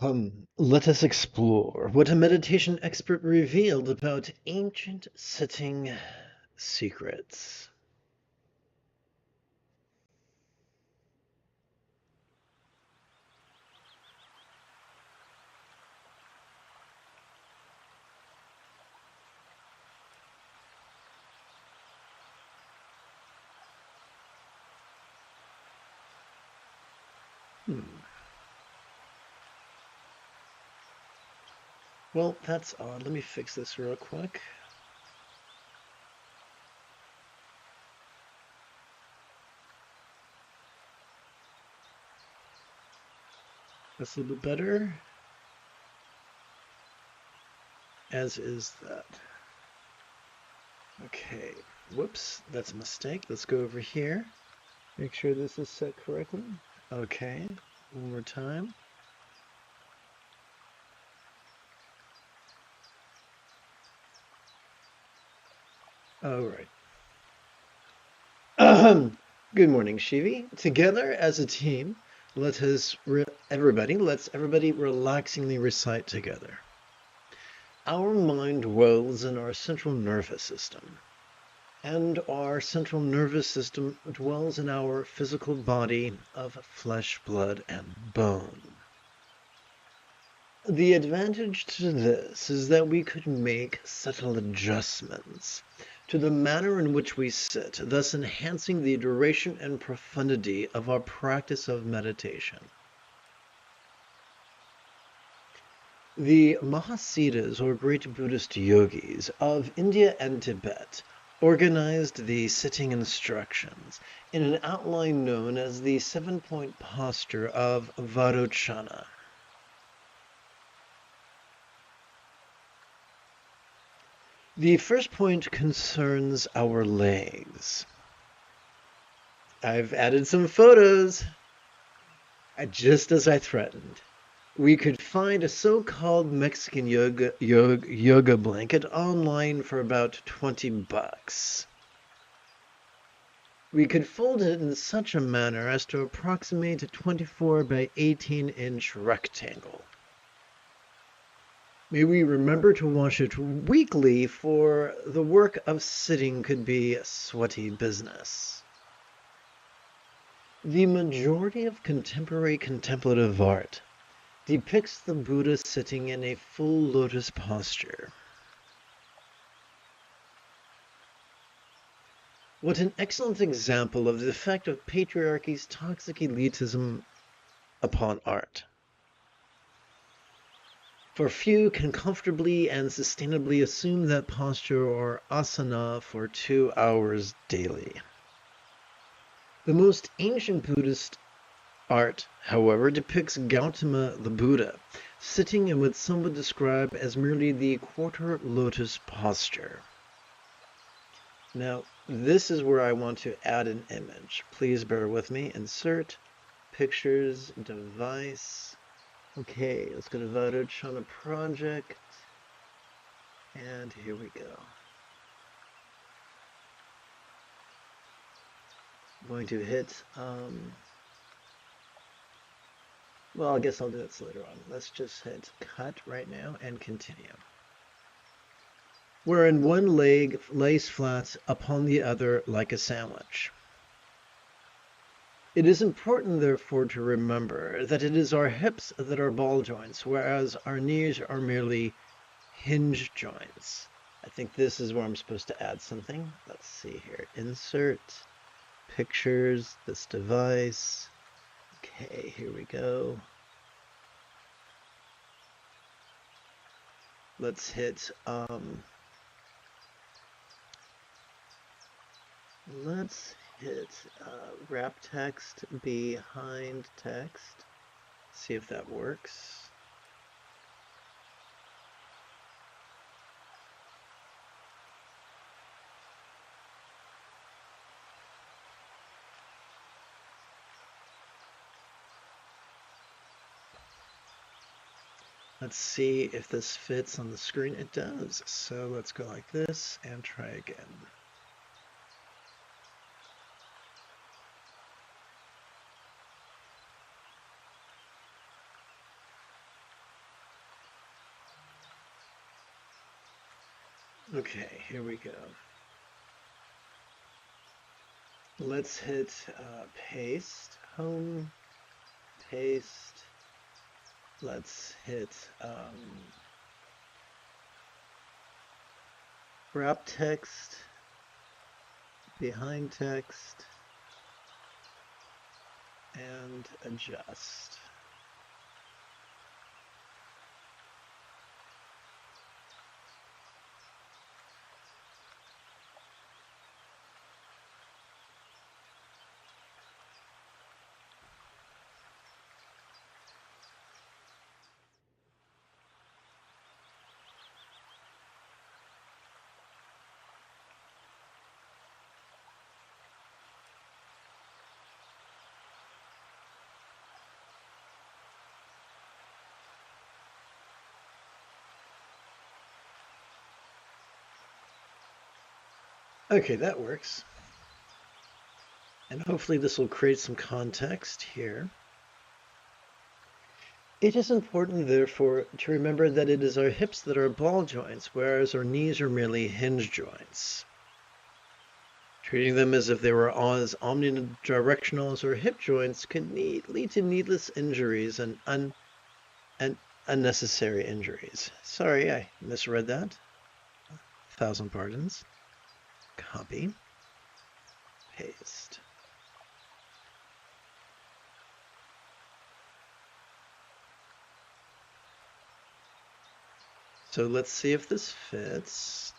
Let us explore what a meditation expert revealed about ancient sitting secrets. Well, that's odd. Let me fix this real quick. That's a little bit better. As is that. Okay. Whoops, that's a mistake. Let's go over here. Make sure this is set correctly. Okay. One more time. All right. Good morning, Shivi. Together as a team, let's everybody relaxingly recite together. Our mind dwells in our central nervous system, and our central nervous system dwells in our physical body of flesh, blood, and bone. The advantage to this is that we could make subtle adjustments to the manner in which we sit, thus enhancing the duration and profundity of our practice of meditation. The Mahasiddhas, or great Buddhist yogis of India and Tibet, organized the sitting instructions in an outline known as the 7-point posture of Varochana. The first point concerns our legs. I've added some photos, just as I threatened. We could find a so-called Mexican yoga blanket online for about $20. We could fold it in such a manner as to approximate a 24 by 18-inch rectangle. May we remember to wash it weekly, for the work of sitting could be a sweaty business. The majority of contemporary contemplative art depicts the Buddha sitting in a full lotus posture. What an excellent example of the effect of patriarchy's toxic elitism upon art. For few can comfortably and sustainably assume that posture or asana for 2 hours daily. The most ancient Buddhist art, however, depicts Gautama the Buddha sitting in what some would describe as merely the quarter lotus posture. Now, this is where I want to add an image. Please bear with me. Insert, pictures, device. Okay, let's go to Varochana project. And here we go. I'm going to hit, well, I guess I'll do this later on. Let's just hit cut right now and continue. Wherein one leg lays flat upon the other like a sandwich. It is important, therefore, to remember that it is our hips that are ball joints, whereas our knees are merely hinge joints. I think this is where I'm supposed to add something. Let's see here. Insert, pictures, this device. Okay, here we go. Let's hit, wrap text behind text. See if that works. Let's see if this fits on the screen. It does. So let's go like this and try again. Okay, here we go. Let's hit paste, home, paste. Let's hit wrap text, behind text, and adjust. Okay, that works. And hopefully this will create some context here. It is important, therefore, to remember that it is our hips that are ball joints, whereas our knees are merely hinge joints. Treating them as if they were as omnidirectional as our hip joints could lead to needless injuries and unnecessary injuries. Sorry, I misread that. 1,000 pardons. Copy. Paste. So let's see if this fits.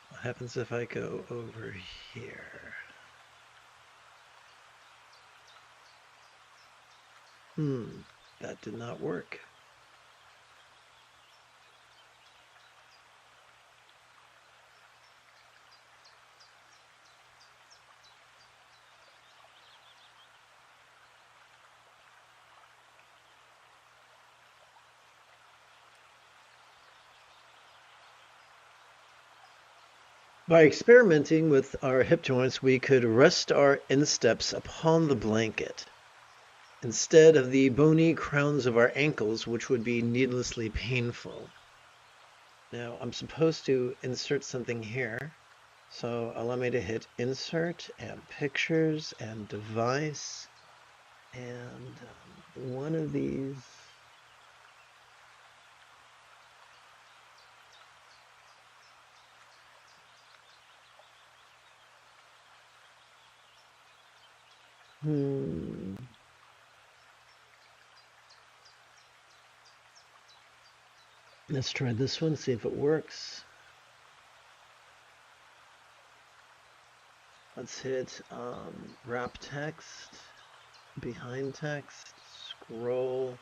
What happens if I go over here? That did not work. By experimenting with our hip joints, we could rest our insteps upon the blanket instead of the bony crowns of our ankles, which would be needlessly painful. Now, I'm supposed to insert something here, so allow me to hit Insert and Pictures and Device, and one of these. Let's try this one, see if it works. Let's hit wrap text, behind text, scroll,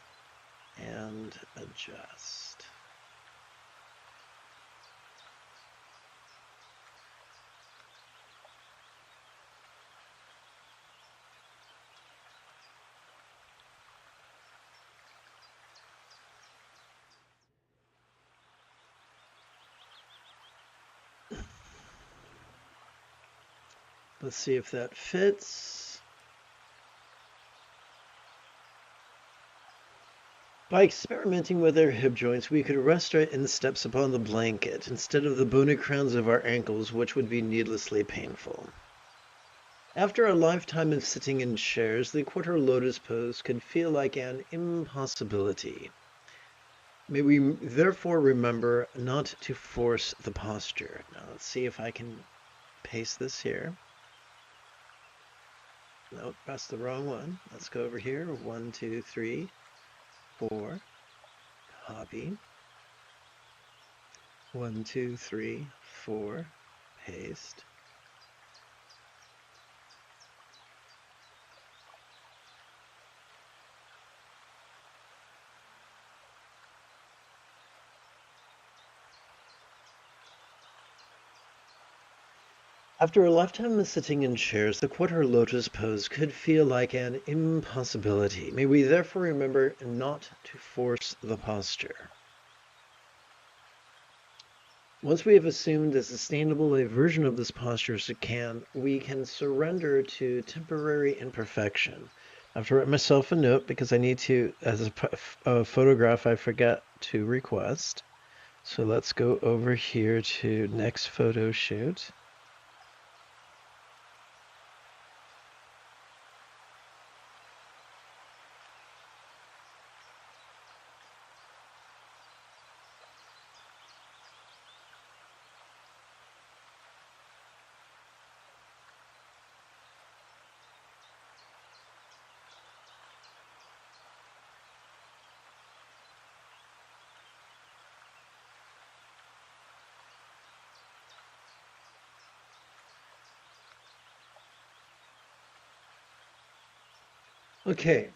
and adjust. Let's see if that fits. By experimenting with our hip joints, we could rest our insteps upon the blanket instead of the bony crowns of our ankles, which would be needlessly painful. After a lifetime of sitting in chairs, the quarter lotus pose could feel like an impossibility. May we therefore remember not to force the posture. Now let's see if I can paste this here. Nope, that's the wrong one. Let's go over here. 1, 2, 3, 4. Copy. 1, 2, 3, 4. Paste. After a lifetime of sitting in chairs, the quarter lotus pose could feel like an impossibility. May we therefore remember not to force the posture. Once we have assumed as sustainable a version of this posture as we can surrender to temporary imperfection. I have to write myself a note because I need to, as a photograph I forgot to request. So let's go over here to next photo shoot. Okay.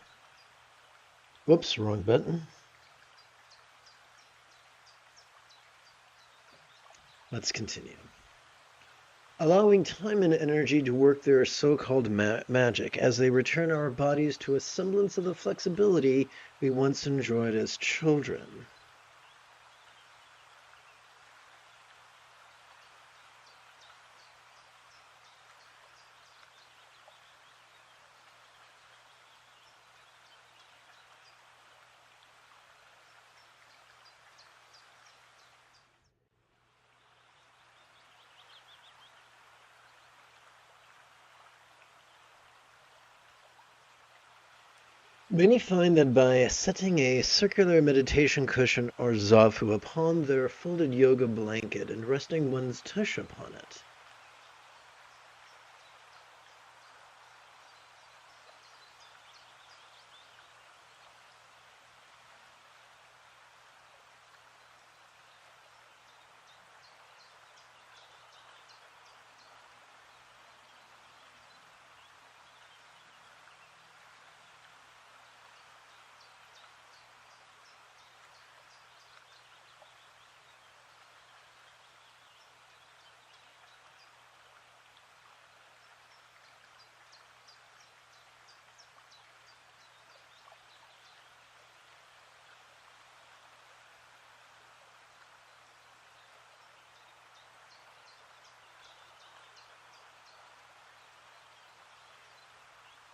Whoops, wrong button. Let's continue. Allowing time and energy to work their so-called magic as they return our bodies to a semblance of the flexibility we once enjoyed as children. Many find that by setting a circular meditation cushion or zafu upon their folded yoga blanket and resting one's tush upon it,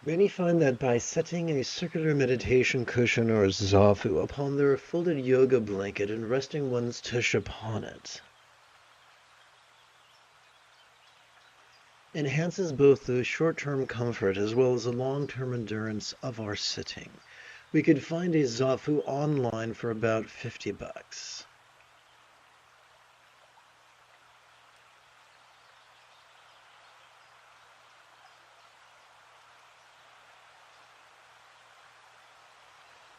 many find that by setting a circular meditation cushion or zafu upon their folded yoga blanket and resting one's tush upon it enhances both the short-term comfort as well as the long-term endurance of our sitting. We could find a zafu online for about $50.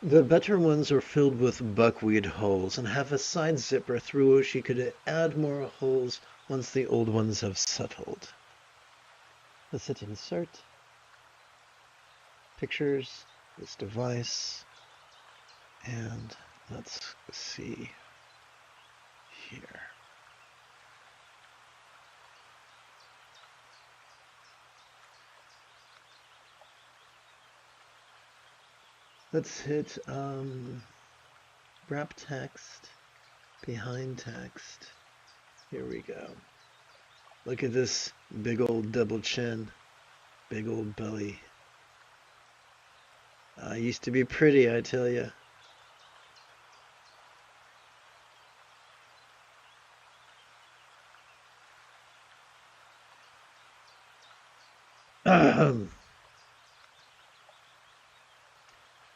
The better ones are filled with buckwheat holes and have a side zipper through which you could add more holes once the old ones have settled. Let's hit insert, pictures, this device, and let's see here. Let's hit wrap text, behind text. Here we go. Look at this big old double chin, big old belly. Used to be pretty, I tell you.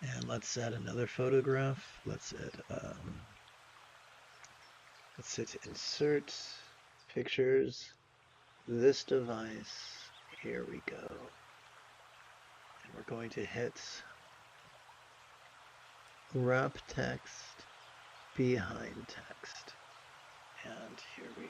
And let's add another photograph. Let's hit insert, pictures, this device. Here we go. And we're going to hit wrap text, behind text. And here we go.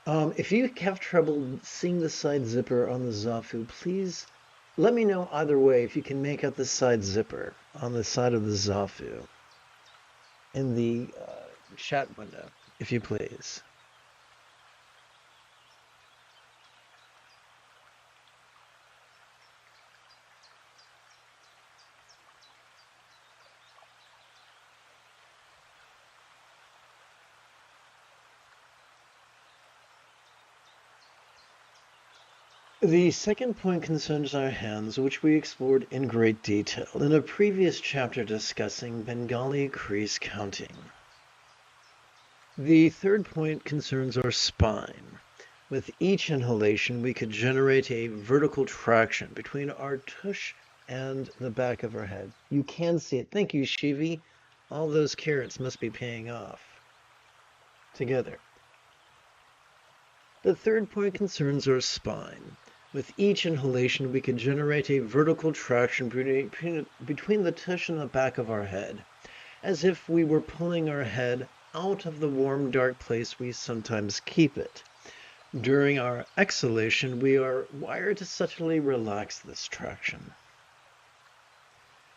If you have trouble seeing the side zipper on the Zafu, please let me know either way if you can make out the side zipper on the side of the Zafu in the chat window, if you please. The second point concerns our hands, which we explored in great detail in a previous chapter discussing Bengali crease counting. The third point concerns our spine. With each inhalation, we could generate a vertical traction between our tush and the back of our head. You can see it. Thank you, Shivi. All those carrots must be paying off together. The third point concerns our spine. With each inhalation, we can generate a vertical traction between the tush and the back of our head, as if we were pulling our head out of the warm, dark place we sometimes keep it. During our exhalation, we are wired to subtly relax this traction.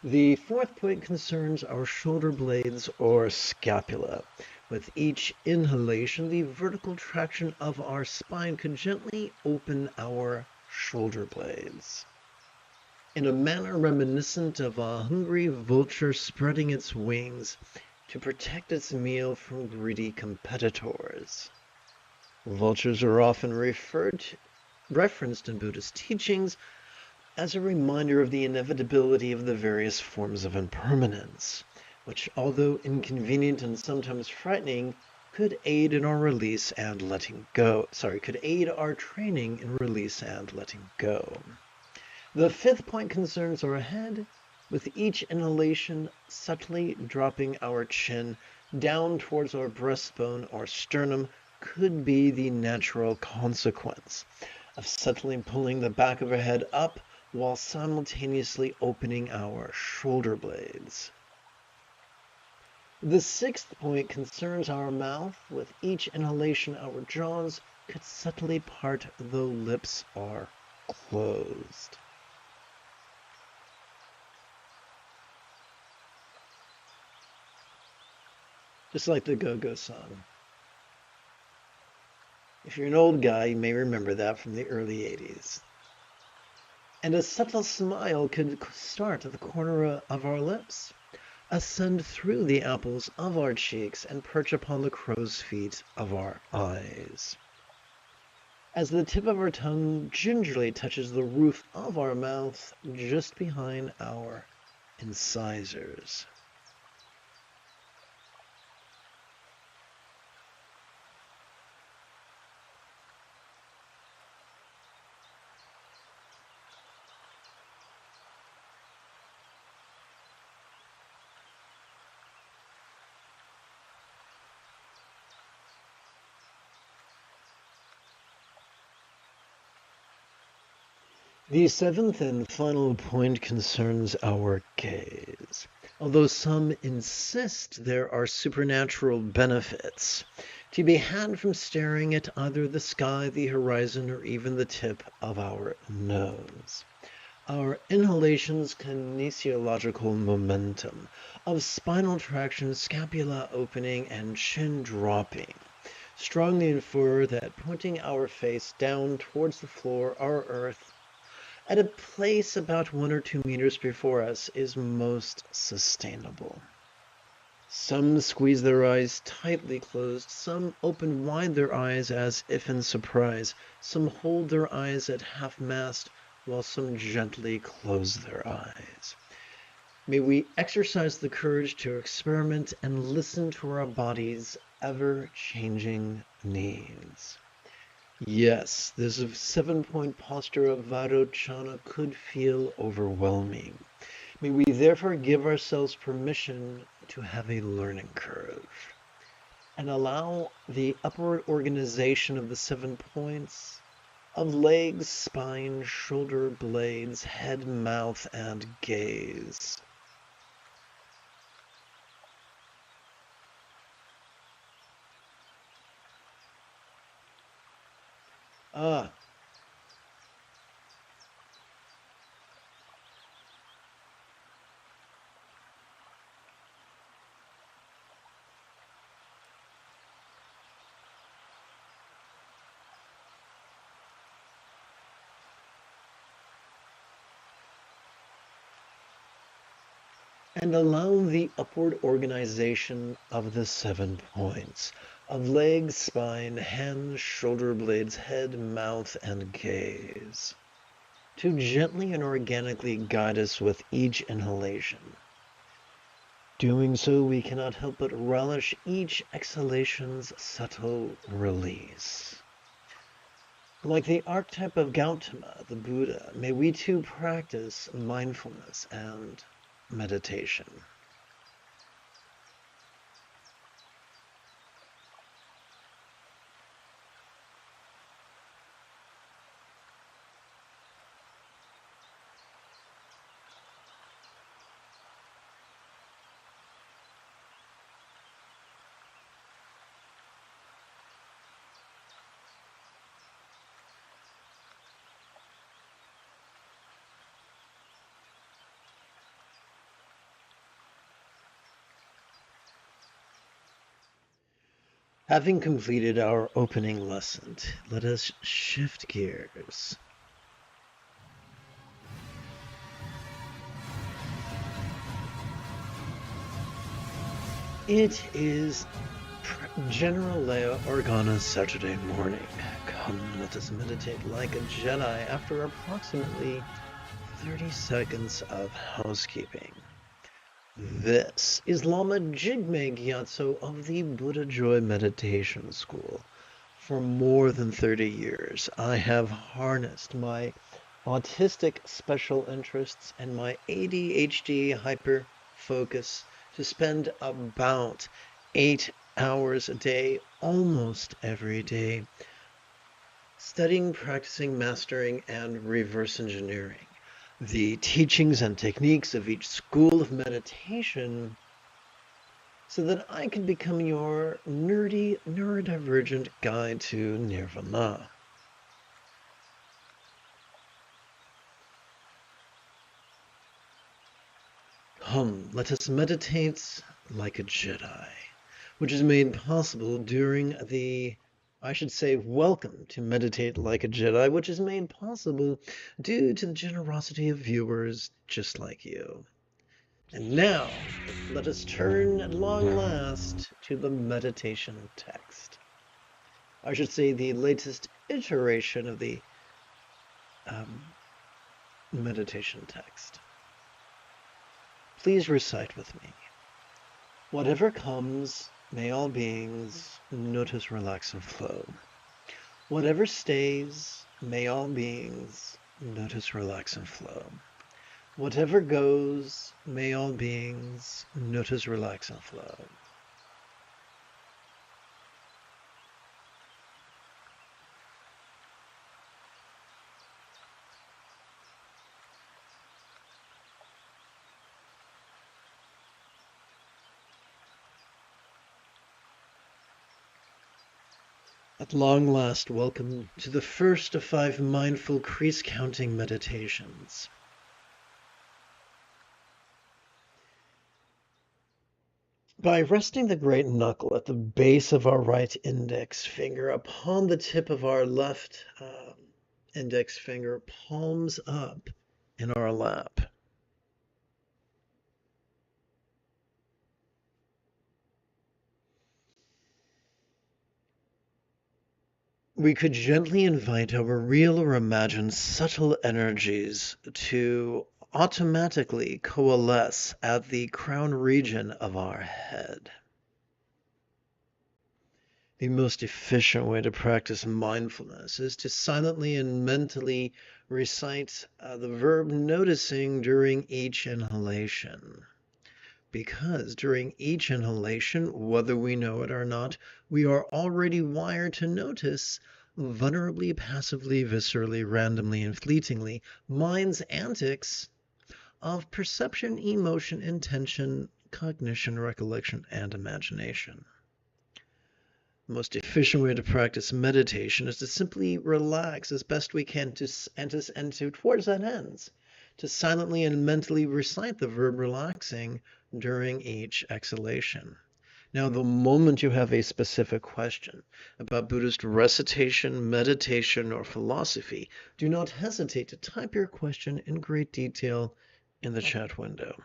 The fourth point concerns our shoulder blades or scapula. With each inhalation, the vertical traction of our spine could gently open our shoulder blades. In a manner reminiscent of a hungry vulture spreading its wings to protect its meal from greedy competitors. Vultures are often referenced in Buddhist teachings as a reminder of the inevitability of the various forms of impermanence, which, although inconvenient and sometimes frightening, could aid in our release and letting go. Could aid our training in release and letting go. The fifth point concerns our head, with each inhalation subtly dropping our chin down towards our breastbone or sternum could be the natural consequence of subtly pulling the back of our head up while simultaneously opening our shoulder blades. The sixth point concerns our mouth. With each inhalation, our jaws could subtly part though lips are closed. Just like the Go-Go song. If you're an old guy, you may remember that from the early 80s. And a subtle smile could start at the corner of our lips, ascend through the apples of our cheeks, and perch upon the crow's feet of our eyes. As the tip of our tongue gingerly touches the roof of our mouth just behind our incisors. The seventh and final point concerns our gaze. Although some insist there are supernatural benefits to be had from staring at either the sky, the horizon, or even the tip of our nose. Our inhalation's kinesiological momentum of spinal traction, scapula opening, and chin dropping strongly infer that pointing our face down towards the floor or earth at a place about 1 or 2 meters before us is most sustainable. Some squeeze their eyes tightly closed, some open wide their eyes as if in surprise, some hold their eyes at half-mast, while some gently close their eyes. May we exercise the courage to experiment and listen to our body's ever-changing needs. Yes, this 7-point posture of Vairocana could feel overwhelming. May we therefore give ourselves permission to have a learning curve and allow the upward organization of the 7 points of legs, spine, shoulder blades, head, mouth, and gaze. Ah, and allow the upward organization of the 7 points of legs, spine, hands, shoulder blades, head, mouth, and gaze to gently and organically guide us with each inhalation. Doing so, we cannot help but relish each exhalation's subtle release. Like the archetype of Gautama, the Buddha, may we too practice mindfulness and meditation. Having completed our opening lesson, let us shift gears. It is General Leia Organa's Saturday morning. Come, let us meditate like a Jedi after approximately 30 seconds of housekeeping. This is Lama Jigme Gyatso of the Buddha Joy Meditation School. For more than 30 years, I have harnessed my autistic special interests and my ADHD hyper focus to spend about 8 hours a day, almost every day, studying, practicing, mastering, and reverse engineering the teachings and techniques of each school of meditation so that I can become your nerdy, neurodivergent guide to nirvana. Come, let us meditate like a Jedi, which is made possible during welcome to Meditate Like a Jedi, which is made possible due to the generosity of viewers just like you. And now, let us turn at long last to the meditation text. I should say the latest iteration of the meditation text. Please recite with me. Whatever comes, may all beings notice, relax, and flow. Whatever stays, may all beings notice, relax, and flow. Whatever goes, may all beings notice, relax, and flow. At long last, welcome to the first of 5 mindful crease counting meditations. By resting the great knuckle at the base of our right index finger upon the tip of our left index finger, palms up in our lap. We could gently invite our real or imagined subtle energies to automatically coalesce at the crown region of our head. The most efficient way to practice mindfulness is to silently and mentally recite the verb noticing during each inhalation. Because during each inhalation, whether we know it or not, we are already wired to notice vulnerably, passively, viscerally, randomly, and fleetingly mind's antics of perception, emotion, intention, cognition, recollection, and imagination. The most efficient way to practice meditation is to simply relax as best we can towards that end, to silently and mentally recite the verb relaxing during each exhalation. Now, the moment you have a specific question about Buddhist recitation, meditation, or philosophy, do not hesitate to type your question in great detail in the chat window.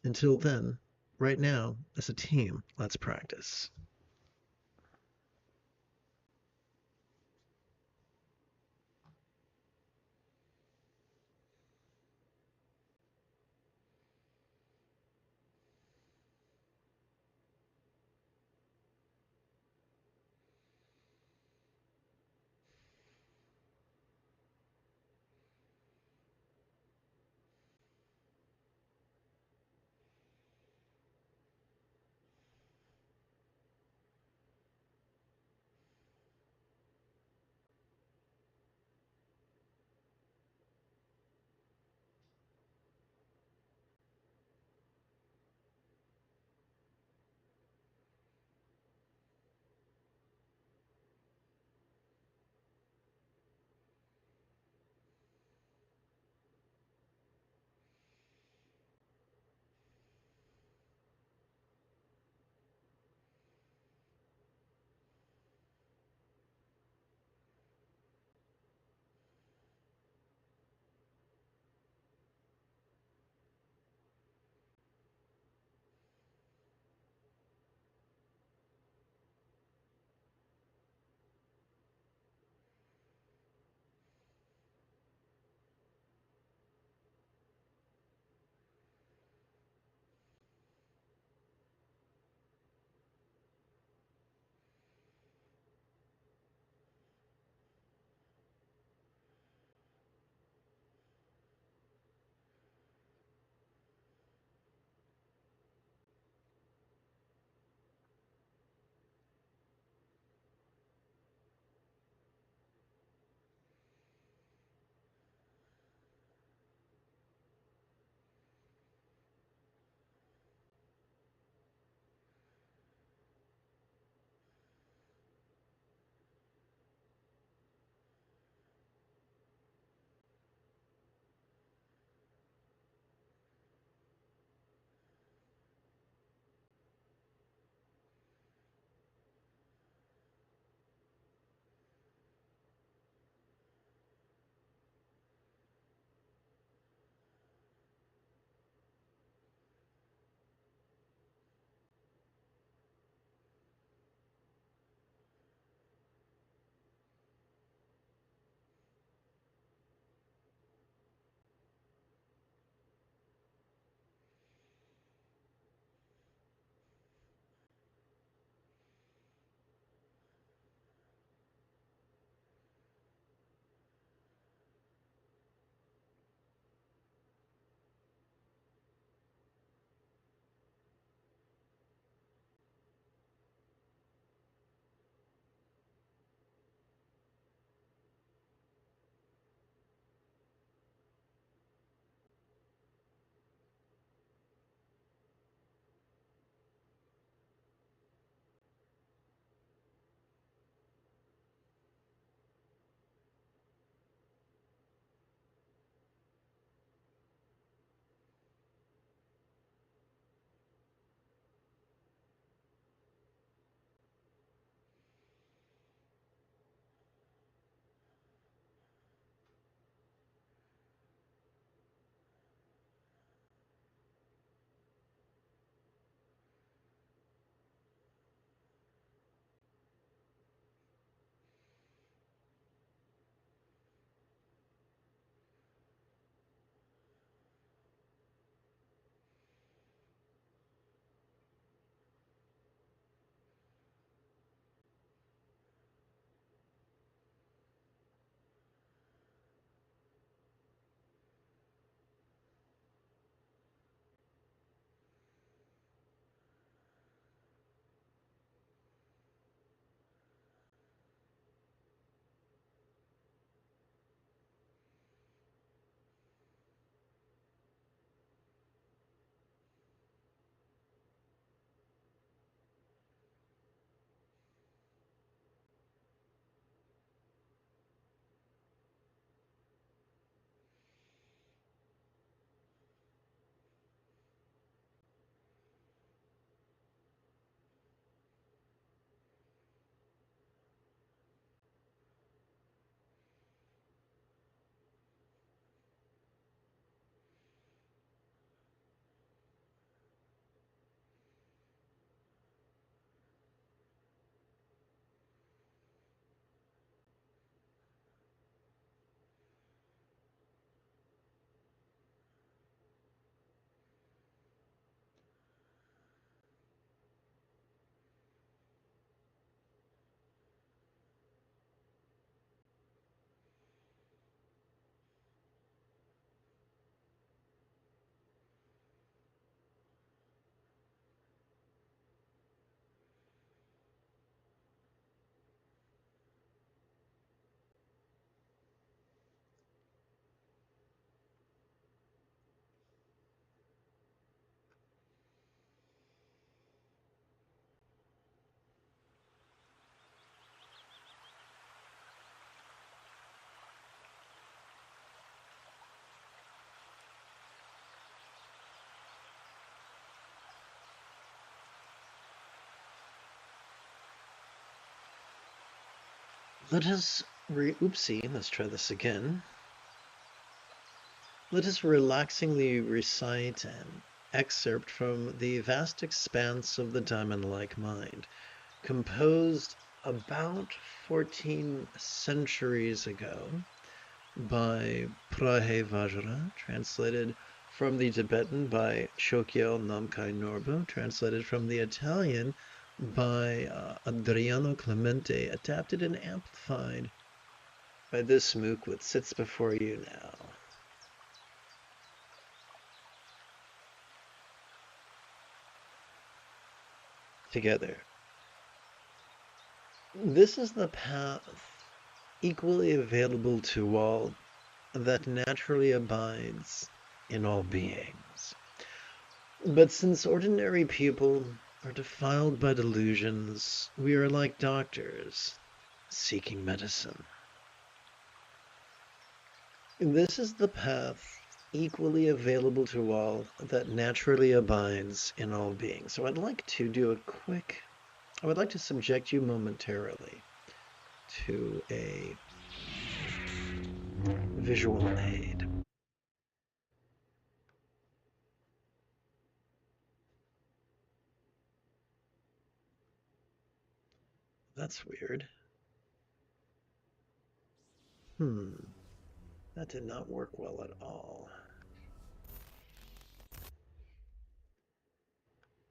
Until then, right now, as a team, let's practice. Let's try this again. Let us relaxingly recite an excerpt from the vast expanse of the diamond-like mind, composed about 14 centuries ago by Prahevajra, translated from the Tibetan by Chogyal Namkhai Norbu, translated from the Italian by Adriano Clemente, adapted and amplified by this MOOC which sits before you now. Together. This is the path equally available to all that naturally abides in all beings. But since ordinary people are defiled by delusions, we are like doctors seeking medicine. This is the path equally available to all that naturally abides in all beings. So I'd like to I would like to subject you momentarily to a visual aid. That's weird. That did not work well at all.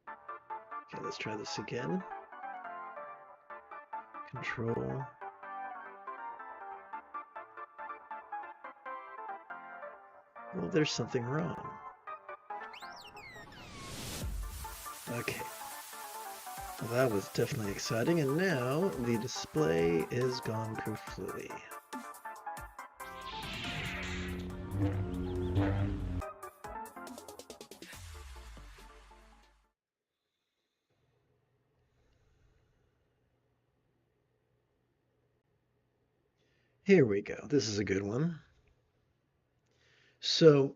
Okay, let's try this again. Control. Well, there's something wrong. Okay. Well, that was definitely exciting, and now the display is gone kaflooey. Here we go. This is a good one. So,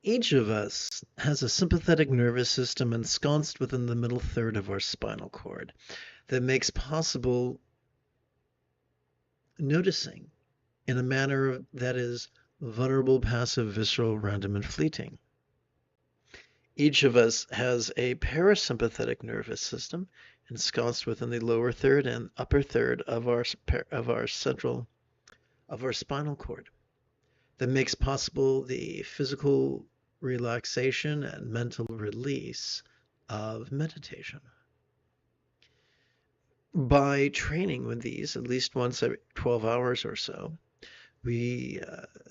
each of us has a sympathetic nervous system ensconced within the middle third of our spinal cord that makes possible noticing in a manner that is vulnerable, passive, visceral, random, and fleeting. Each of us has a parasympathetic nervous system ensconced within the lower third and upper third of our spinal cord that makes possible the physical relaxation and mental release of meditation. By training with these at least once every 12 hours or so, we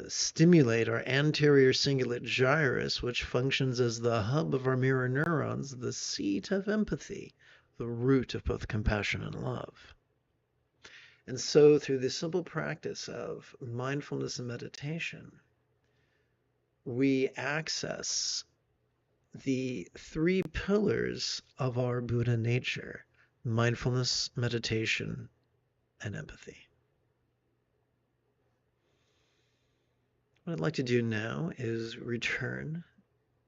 stimulate our anterior cingulate gyrus, which functions as the hub of our mirror neurons, the seat of empathy, the root of both compassion and love. And so through the simple practice of mindfulness and meditation, we access the three pillars of our Buddha nature: mindfulness, meditation, and empathy. What I'd like to do now is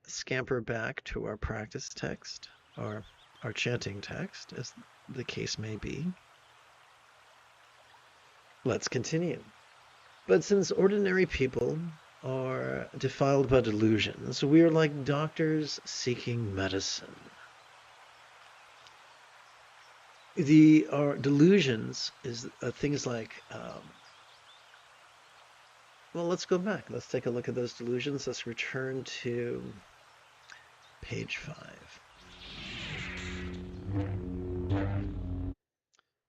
scamper back to our practice text, or our chanting text, as the case may be. Let's continue. But since ordinary people are defiled by delusions, we are like doctors seeking medicine. Our delusions is things like well, let's go back. Let's take a look at those delusions. Let's return to page 5.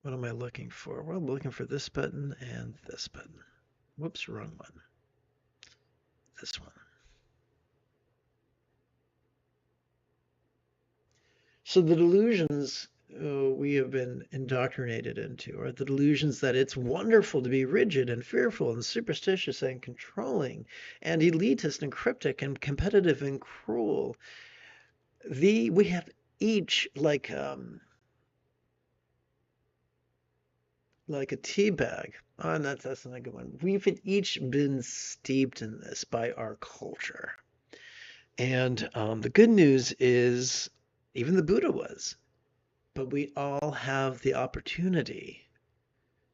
What am I looking for? Well, I'm looking for this button and this button. Whoops, wrong one. This one. So the delusions we have been indoctrinated into are the delusions that it's wonderful to be rigid and fearful and superstitious and controlling and elitist and cryptic and competitive and cruel. We have each like a tea bag. Oh, that's not a good one. We've each been steeped in this by our culture. And the good news is even the Buddha was. But we all have the opportunity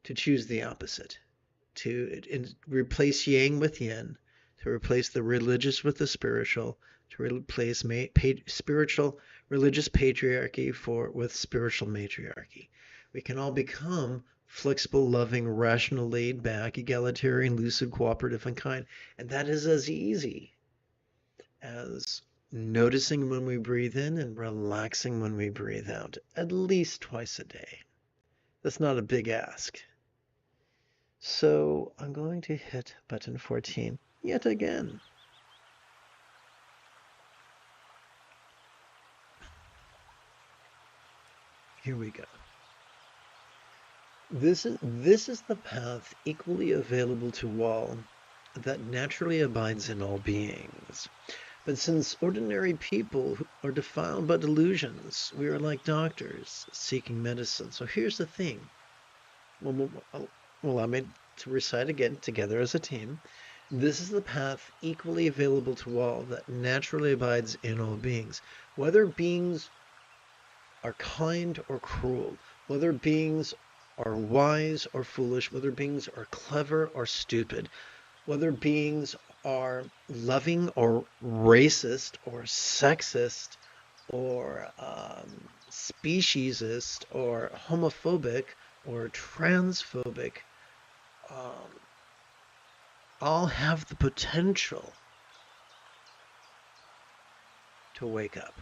to choose the opposite, to replace yang with yin, to replace the religious with the spiritual, to replace spiritual religious patriarchy with spiritual matriarchy. We can all become flexible, loving, rational, laid back, egalitarian, lucid, cooperative, and kind. And that is as easy as noticing when we breathe in and relaxing when we breathe out, at least twice a day. That's not a big ask. So I'm going to hit button 14 yet again. Here we go. This is the path equally available to all that naturally abides in all beings. But since ordinary people are defiled by delusions, we are like doctors seeking medicine. So here's the thing. Well, allow me to recite again together as a team. This is the path equally available to all that naturally abides in all beings. Whether beings are kind or cruel, whether beings are wise or foolish, whether beings are clever or stupid, whether beings are loving or racist or sexist or speciesist or homophobic or transphobic, all have the potential to wake up.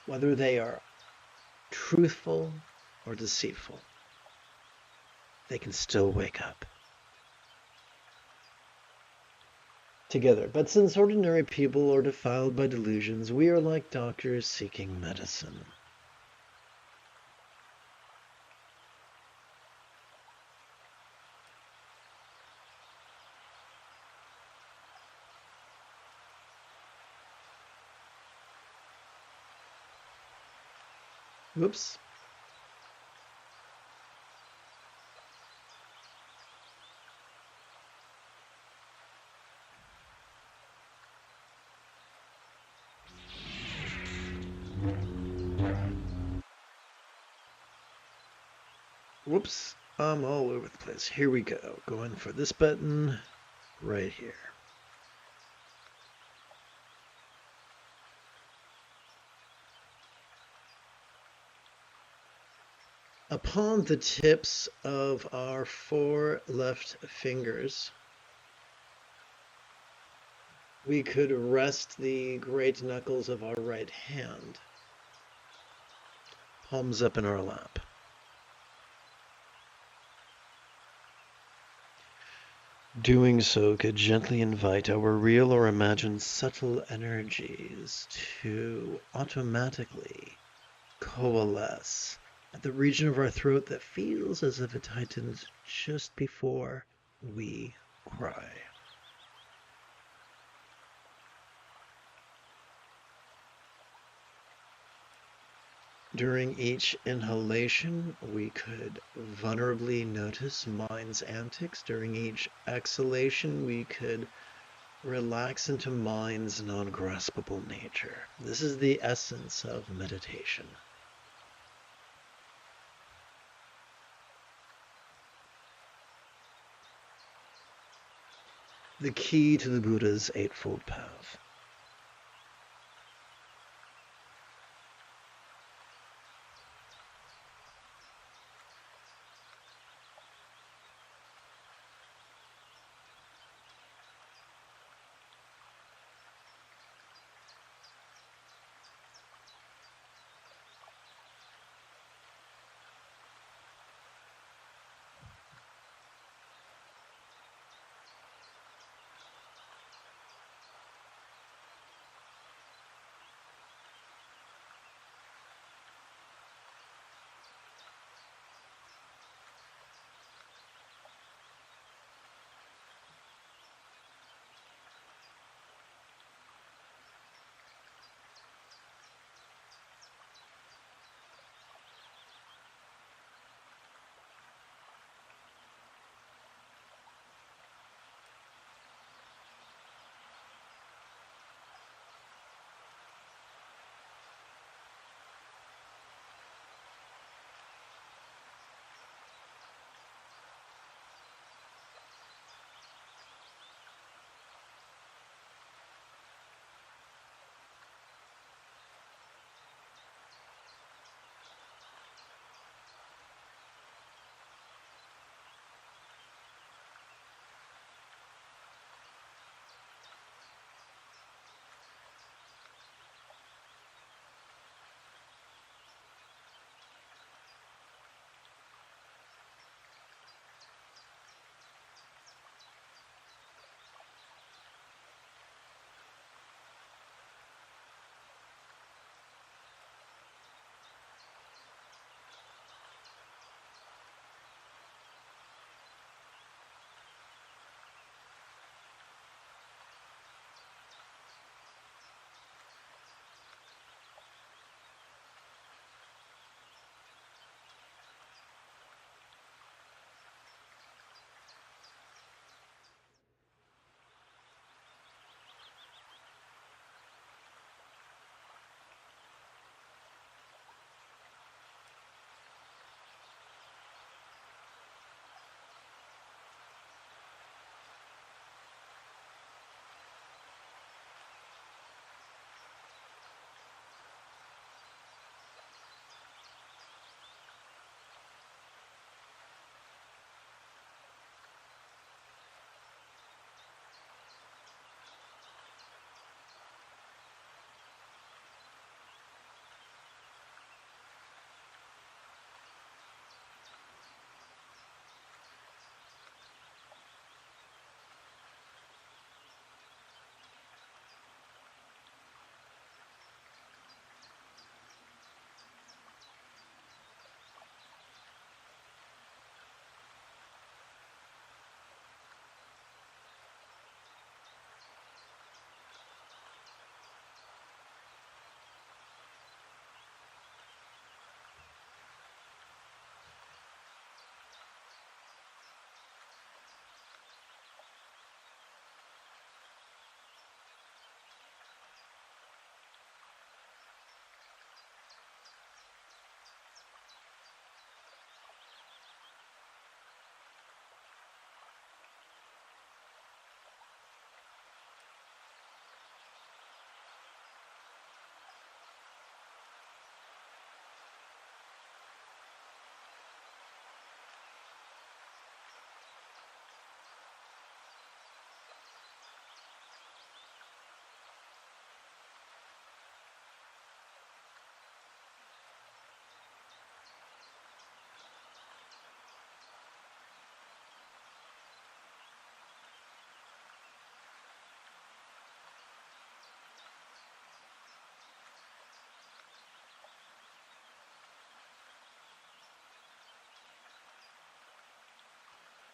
Whether they are truthful or deceitful, they can still wake up. Together. But since ordinary people are defiled by delusions, we are like doctors seeking medicine. Whoops. Whoops, I'm all over the place. Here we go. Going for this button right here. Upon the tips of our 4 left fingers, we could rest the great knuckles of our right hand, palms up in our lap. Doing so could gently invite our real or imagined subtle energies to automatically coalesce at the region of our throat that feels as if it tightens just before we cry. During each inhalation, we could vulnerably notice mind's antics. During each exhalation, we could relax into mind's non-graspable nature. This is the essence of meditation. The key to the Buddha's Eightfold Path.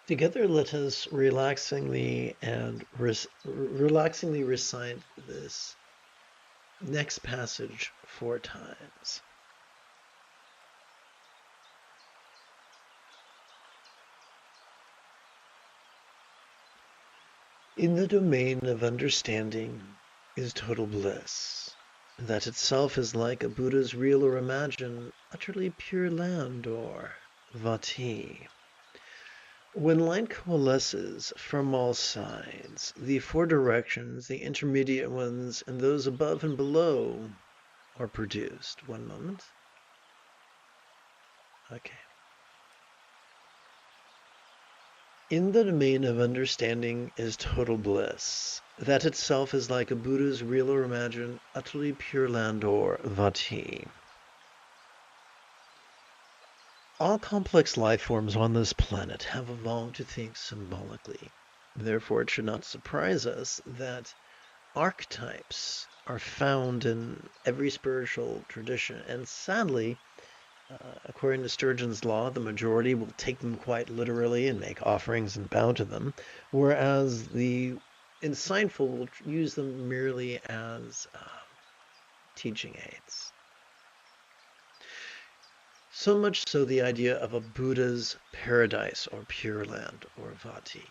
Together, let us relaxingly recite this next passage 4 times. In the domain of understanding is total bliss. That itself is like a Buddha's real or imagined, utterly pure land, or vati. When light coalesces from all sides, the 4 directions, the intermediate ones, and those above and below are produced. One moment. Okay. In the domain of understanding is total bliss. That itself is like a Buddha's real or imagined, utterly pure land, or vati. All complex life forms on this planet have evolved to think symbolically. Therefore, it should not surprise us that archetypes are found in every spiritual tradition. And sadly, according to Sturgeon's law, the majority will take them quite literally and make offerings and bow to them, whereas the insightful will use them merely as teaching aids. So much so the idea of a Buddha's paradise or pure land or vati.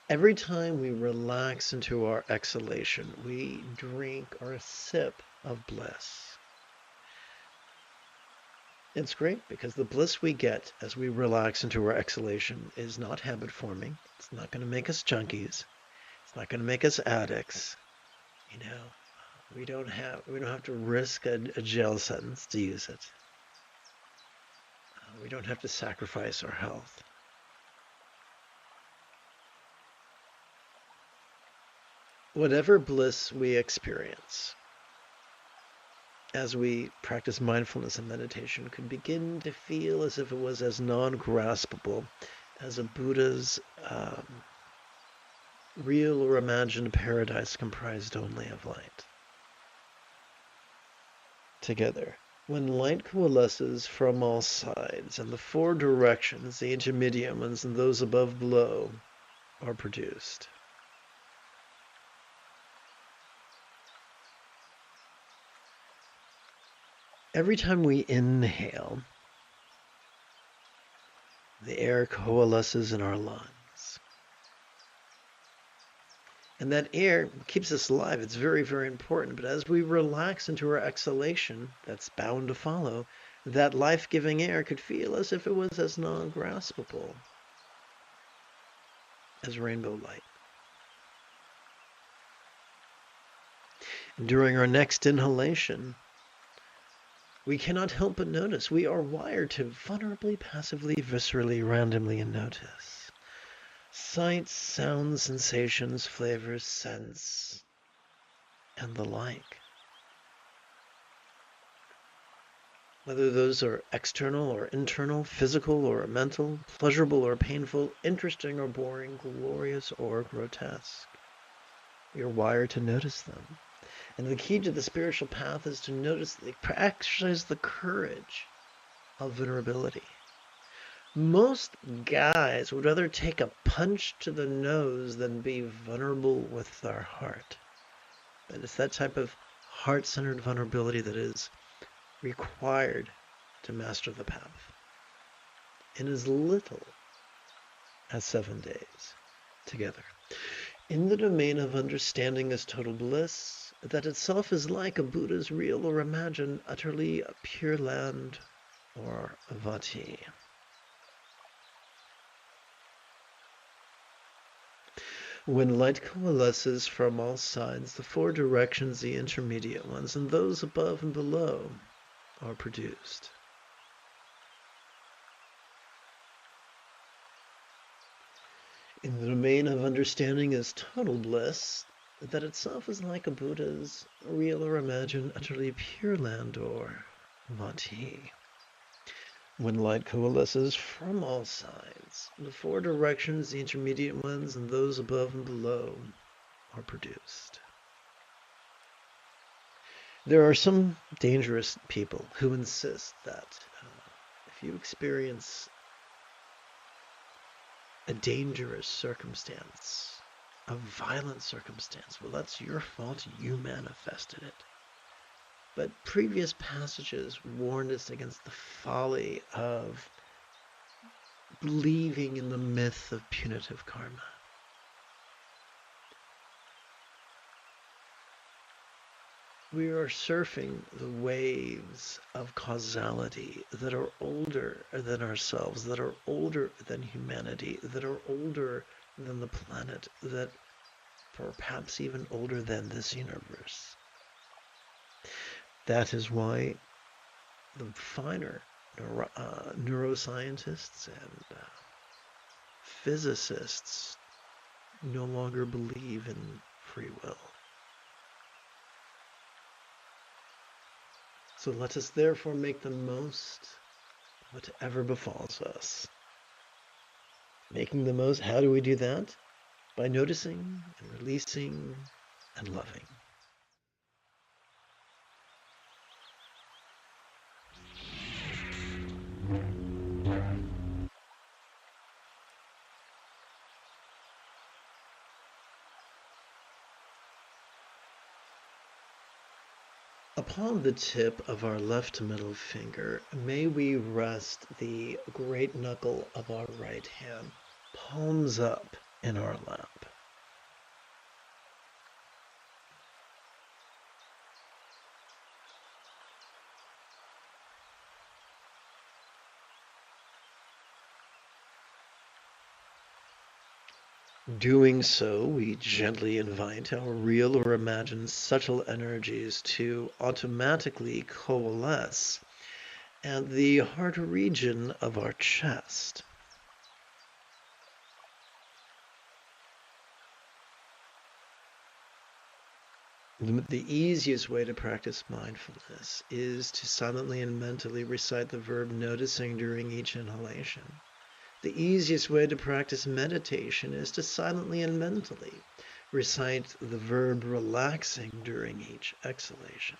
Every time we relax into our exhalation, we drink or sip of bliss. It's great because the bliss we get as we relax into our exhalation is not habit forming. It's not going to make us junkies. It's not going to make us addicts. You know, we don't have to risk a jail sentence to use it. We don't have to sacrifice our health. Whatever bliss we experience as we practice mindfulness and meditation could begin to feel as if it was as non-graspable as a Buddha's real or imagined paradise comprised only of light. Together, when light coalesces from all sides and the 4 directions, the intermediate ones and those above below, are produced. Every time we inhale, the air coalesces in our lungs. And that air keeps us alive. It's very, very important. But as we relax into our exhalation, that's bound to follow, that life-giving air could feel as if it was as non-graspable as rainbow light. And during our next inhalation, we cannot help but notice. We are wired to vulnerably, passively, viscerally, randomly notice. Sights, sounds, sensations, flavors, scents, and the like. Whether those are external or internal, physical or mental, pleasurable or painful, interesting or boring, glorious or grotesque. We are wired to notice them. And the key to the spiritual path is to notice, exercise the courage of vulnerability. Most guys would rather take a punch to the nose than be vulnerable with their heart. But it's that type of heart-centered vulnerability that is required to master the path in as little as 7 days together. In the domain of understanding is total bliss, that itself is like a Buddha's real or imagined, utterly pure land or vati. When light coalesces from all sides, the 4 directions, the intermediate ones, and those above and below are produced. In the domain of understanding is total bliss, that itself is like a Buddha's real or imagined, utterly pure land or vati. When light coalesces from all sides, the 4 directions, the intermediate ones, and those above and below are produced. There are some dangerous people who insist that if you experience a dangerous circumstance, a violent circumstance, well, that's your fault. You manifested it. But previous passages warned us against the folly of believing in the myth of punitive karma. We are surfing the waves of causality that are older than ourselves, that are older than humanity, that are older than the planet, that perhaps even older than this universe. That is why the finer neuroscientists and physicists no longer believe in free will. So let us therefore make the most of whatever befalls us. Making the most, how do we do that? By noticing and releasing and loving. Upon the tip of our left middle finger, may we rest the great knuckle of our right hand, palms up in our lap. Doing so, we gently invite our real or imagined subtle energies to automatically coalesce at the heart region of our chest. The easiest way to practice mindfulness is to silently and mentally recite the verb noticing during each inhalation. The easiest way to practice meditation is to silently and mentally recite the verb relaxing during each exhalation.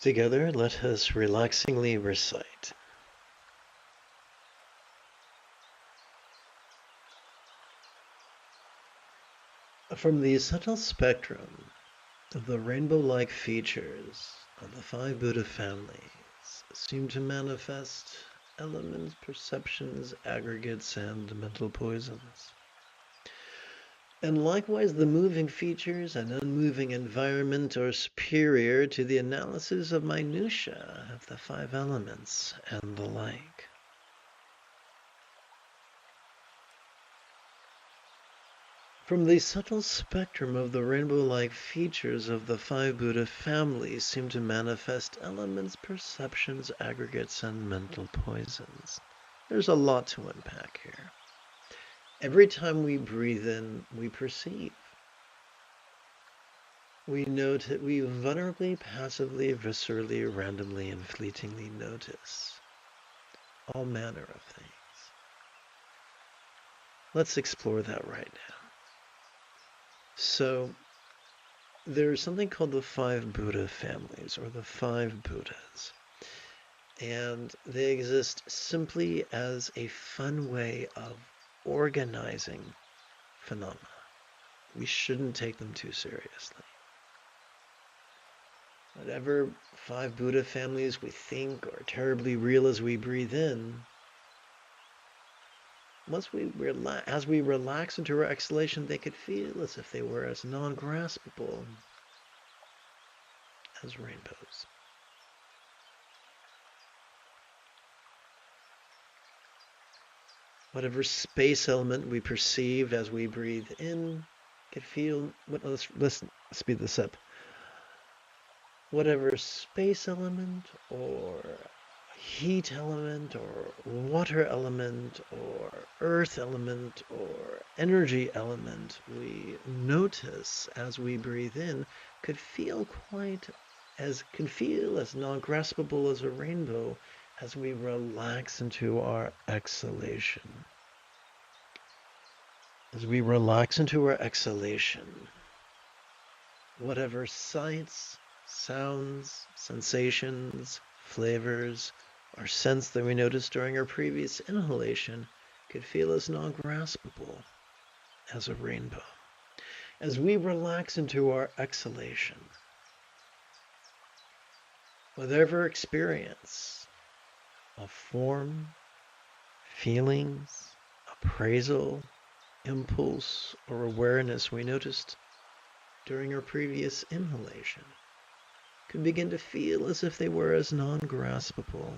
Together, let us relaxingly recite. From the subtle spectrum of the rainbow-like features of the five Buddha families seem to manifest elements, perceptions, aggregates, and mental poisons. And likewise, the moving features and unmoving environment are superior to the analysis of minutiae of the five elements and the like. From the subtle spectrum of the rainbow-like features of the five Buddha families seem to manifest elements, perceptions, aggregates, and mental poisons. There's a lot to unpack here. Every time we breathe in, we perceive. We note it, we vulnerably, passively, viscerally, randomly, and fleetingly notice all manner of things. Let's explore that right now. So, there's something called the five Buddha families, or the five Buddhas. And they exist simply as a fun way of organizing phenomena. We shouldn't take them too seriously. Whatever five Buddha families we think are terribly real as we breathe in, as we relax into our exhalation, they could feel as if they were as non-graspable as rainbows. Whatever space element we perceive as we breathe in could feel, let's speed this up. Whatever space element or heat element or water element or earth element or energy element we notice as we breathe in could feel as non-graspable as a rainbow as we relax into our exhalation. As we relax into our exhalation, whatever sights, sounds, sensations, flavors, or scents that we noticed during our previous inhalation could feel as non-graspable as a rainbow. As we relax into our exhalation, whatever experience of form, feelings, appraisal, impulse, or awareness we noticed during our previous inhalation could begin to feel as if they were as non-graspable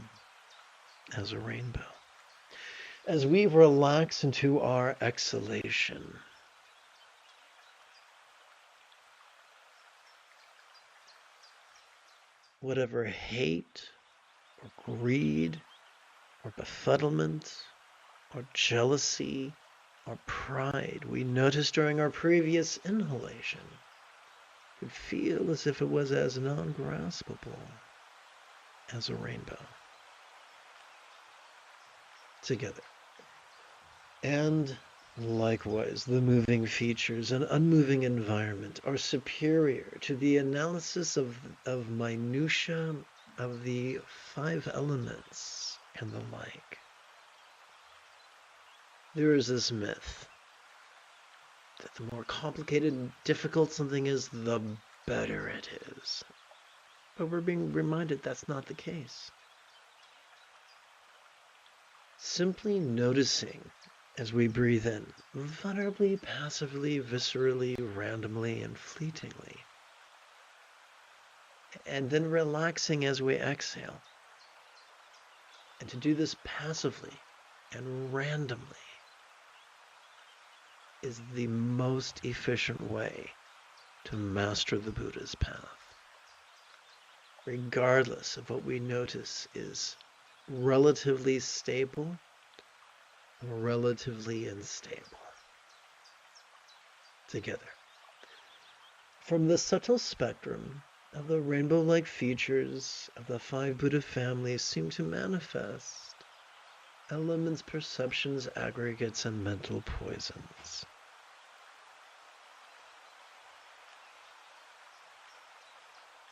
as a rainbow. As we relax into our exhalation, whatever hate or greed or befuddlement or jealousy or pride we noticed during our previous inhalation could feel as if it was as non-graspable as a rainbow. Together. And likewise, the moving features and unmoving environment are superior to the analysis of minutiae of the five elements and the like. There is this myth that the more complicated and difficult something is, the better it is. But we're being reminded that's not the case. Simply noticing as we breathe in, vulnerably, passively, viscerally, randomly, and fleetingly, and then relaxing as we exhale. And to do this passively and randomly is the most efficient way to master the Buddha's path. Regardless of what we notice is relatively stable or relatively unstable. Together. From the subtle spectrum of the rainbow-like features of the five Buddha families seem to manifest elements, perceptions, aggregates, and mental poisons.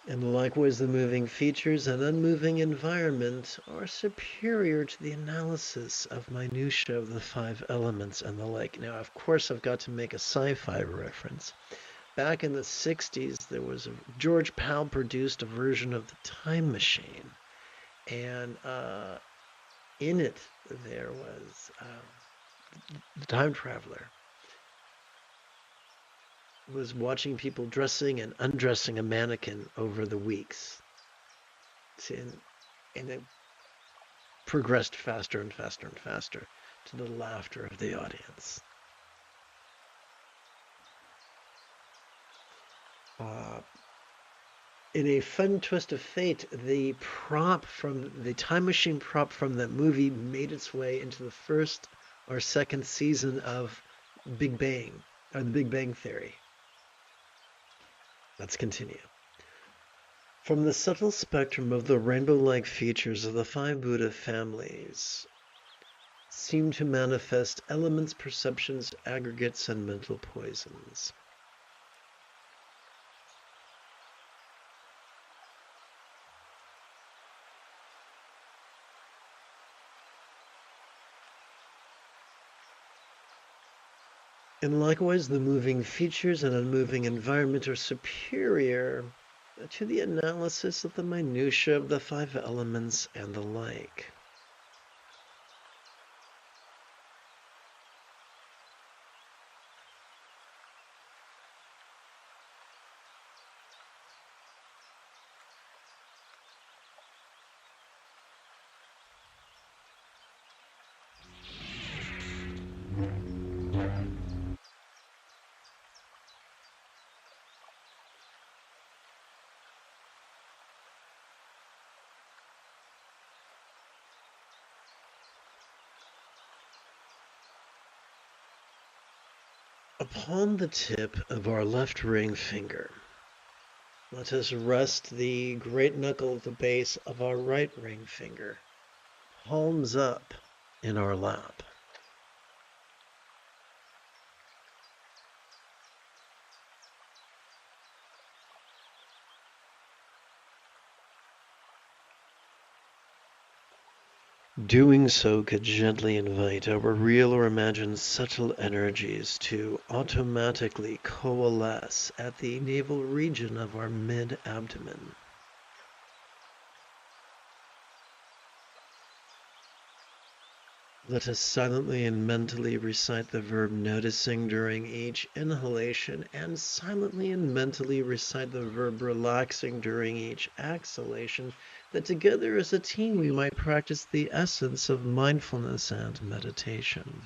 And likewise, the moving features and unmoving environment are superior to the analysis of minutiae of the five elements and the like. Now, of course, I've got to make a sci-fi reference. Back in the 60s, there was George Pal produced a version of the Time Machine. And in it, there was the time traveler was watching people dressing and undressing a mannequin over the weeks. And it progressed faster and faster and faster to the laughter of the audience. In a fun twist of fate, the time machine prop from that movie made its way into the first or second season of Big Bang, or the Big Bang Theory. Let's continue. From the subtle spectrum of the rainbow-like features of the five Buddha families seem to manifest elements, perceptions, aggregates, and mental poisons. And likewise, the moving features and unmoving environment are superior to the analysis of the minutiae of the five elements and the like. Upon the tip of our left ring finger, let us rest the great knuckle at the base of our right ring finger, palms up in our lap. Doing so could gently invite our real or imagined subtle energies to automatically coalesce at the navel region of our mid-abdomen. Let us silently and mentally recite the verb noticing during each inhalation and silently and mentally recite the verb relaxing during each exhalation, that together as a team we might practice the essence of mindfulness and meditation.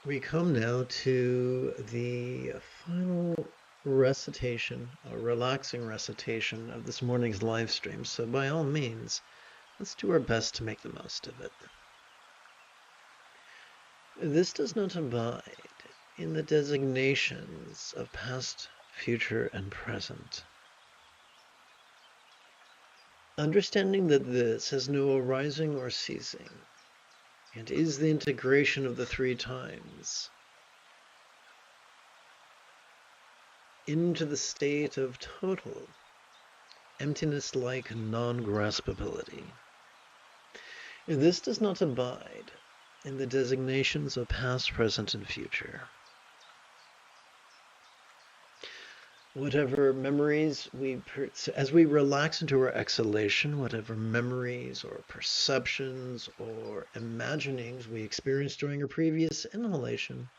We come now to the final recitation, a relaxing recitation of this morning's live stream. So by all means, let's do our best to make the most of it. This does not abide in the designations of past, future, and present. Understanding that this has no arising or ceasing, and is the integration of the three times into the state of total emptiness-like non-graspability. This does not abide in the designations of past, present, and future. Whatever memories as we relax into our exhalation, whatever memories or perceptions or imaginings we experienced during a previous inhalation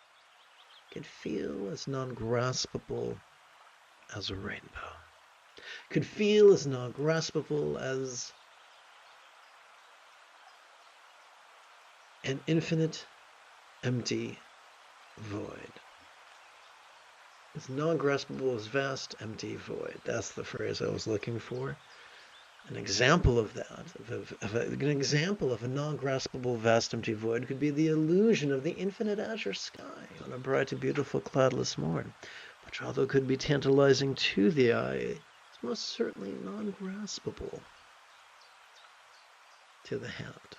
could feel as non-graspable as a rainbow, could feel as non-graspable as an infinite, empty void. As non-graspable as vast, empty void. That's the phrase I was looking for. An example of that, an example of a non-graspable, vast, empty void could be the illusion of the infinite azure sky on a bright and beautiful cloudless morn, which, although could be tantalizing to the eye, is most certainly non-graspable to the hand.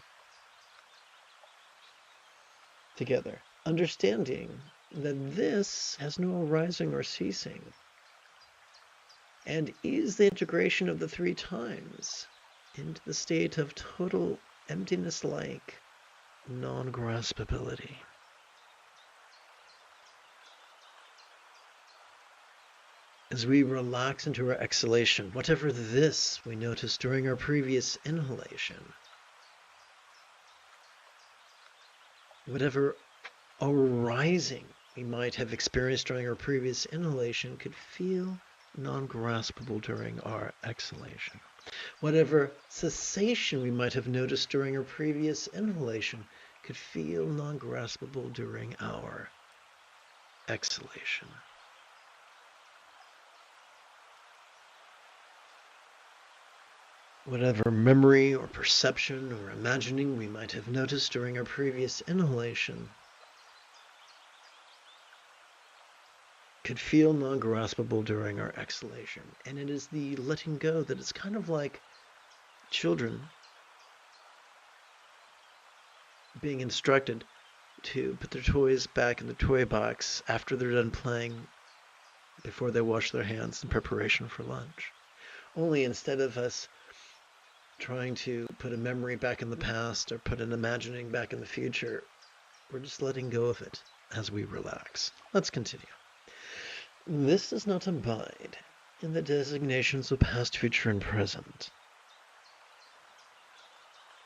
Together, understanding that this has no arising or ceasing, and is the integration of the three times into the state of total emptiness-like non-graspability. As we relax into our exhalation, whatever this we noticed during our previous inhalation, whatever arising we might have experienced during our previous inhalation could feel non-graspable during our exhalation. Whatever cessation we might have noticed during our previous inhalation could feel non-graspable during our exhalation. Whatever memory or perception or imagining we might have noticed during our previous inhalation could feel non-graspable during our exhalation. And it is the letting go that is kind of like children being instructed to put their toys back in the toy box after they're done playing, before they wash their hands in preparation for lunch. Only instead of us trying to put a memory back in the past or put an imagining back in the future, we're just letting go of it as we relax. Let's continue. This does not abide in the designations of past, future, and present.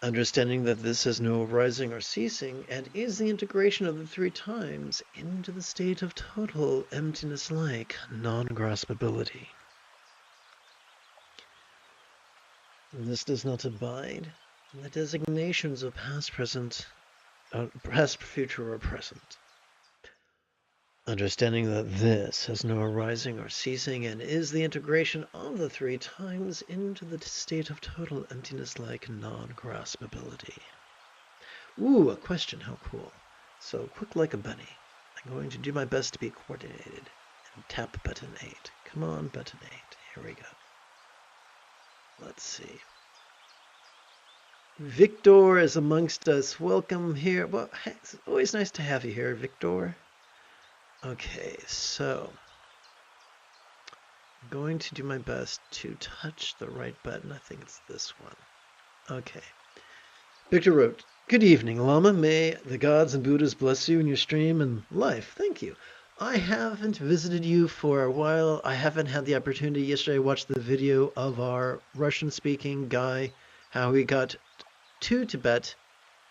Understanding that this has no arising or ceasing, and is the integration of the three times into the state of total emptiness-like non-graspability. This does not abide in the designations of past, present, past, future, or present. Understanding that this has no arising or ceasing, and is the integration of the three times into the state of total emptiness-like non-graspability. Ooh, a question, how cool. So, quick like a bunny. I'm going to do my best to be coordinated and tap button 8. Come on, button 8. Here we go. Let's see. Victor is amongst us. Welcome here. Well, it's always nice to have you here, Victor. Okay, so I'm going to do my best to touch the right button. I think it's this one. Okay. Victor wrote, "Good evening, Lama. May the gods and Buddhas bless you in your stream and life." Thank you. I haven't visited you for a while. I haven't had the opportunity. Yesterday I watched the video of our Russian-speaking guy, how he got to Tibet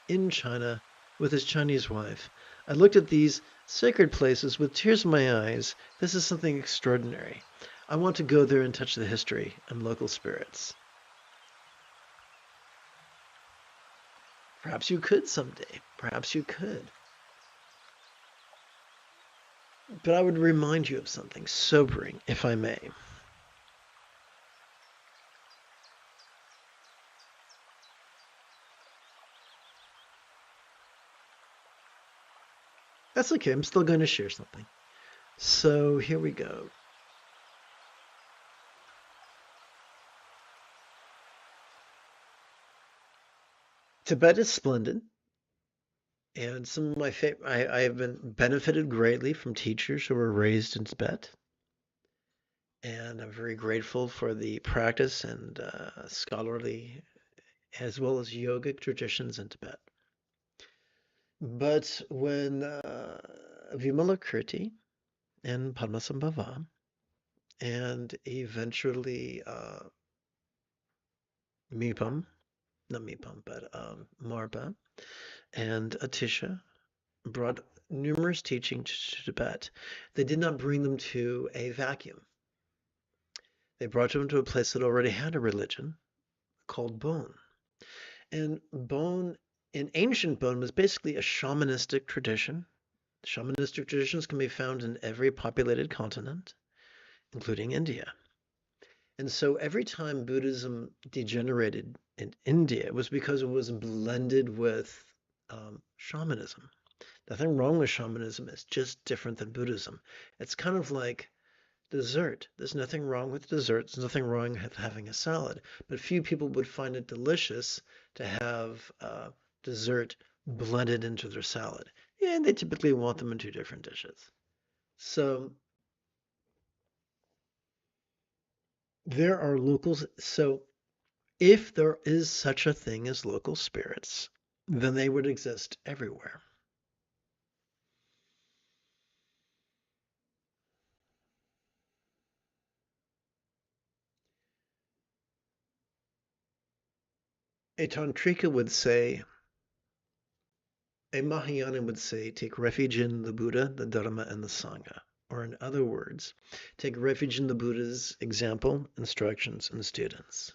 in China with his Chinese wife. I looked at these sacred places with tears in my eyes. This is something extraordinary. I want to go there and touch the history and local spirits. Perhaps you could someday. Perhaps you could. But I would remind you of something sobering, if I may. That's okay. I'm still going to share something. So here we go. Tibet is splendid, and some of my favorite. I have been benefited greatly from teachers who were raised in Tibet, and I'm very grateful for the practice and scholarly as well as yogic traditions in Tibet. But when Vimalakirti and Padmasambhava and eventually Mipam, not Mipam, but Marpa and Atisha brought numerous teachings to Tibet. They did not bring them to a vacuum. They brought them to a place that already had a religion called Bon. And Bon, in ancient Bon, was basically a shamanistic tradition. Shamanistic traditions can be found in every populated continent, including India. And so every time Buddhism degenerated in India, it was because it was blended with shamanism. Nothing wrong with shamanism. It's just different than Buddhism. It's kind of like dessert. There's nothing wrong with dessert. There's nothing wrong with having a salad. But few people would find it delicious to have dessert blended into their salad. Yeah, and they typically want them in two different dishes. So there are locals. So if there is such a thing as local spirits, then they would exist everywhere. A Tantrika would say, a Mahayana would say, take refuge in the Buddha, the Dharma, and the Sangha. Or in other words, take refuge in the Buddha's example, instructions, and students.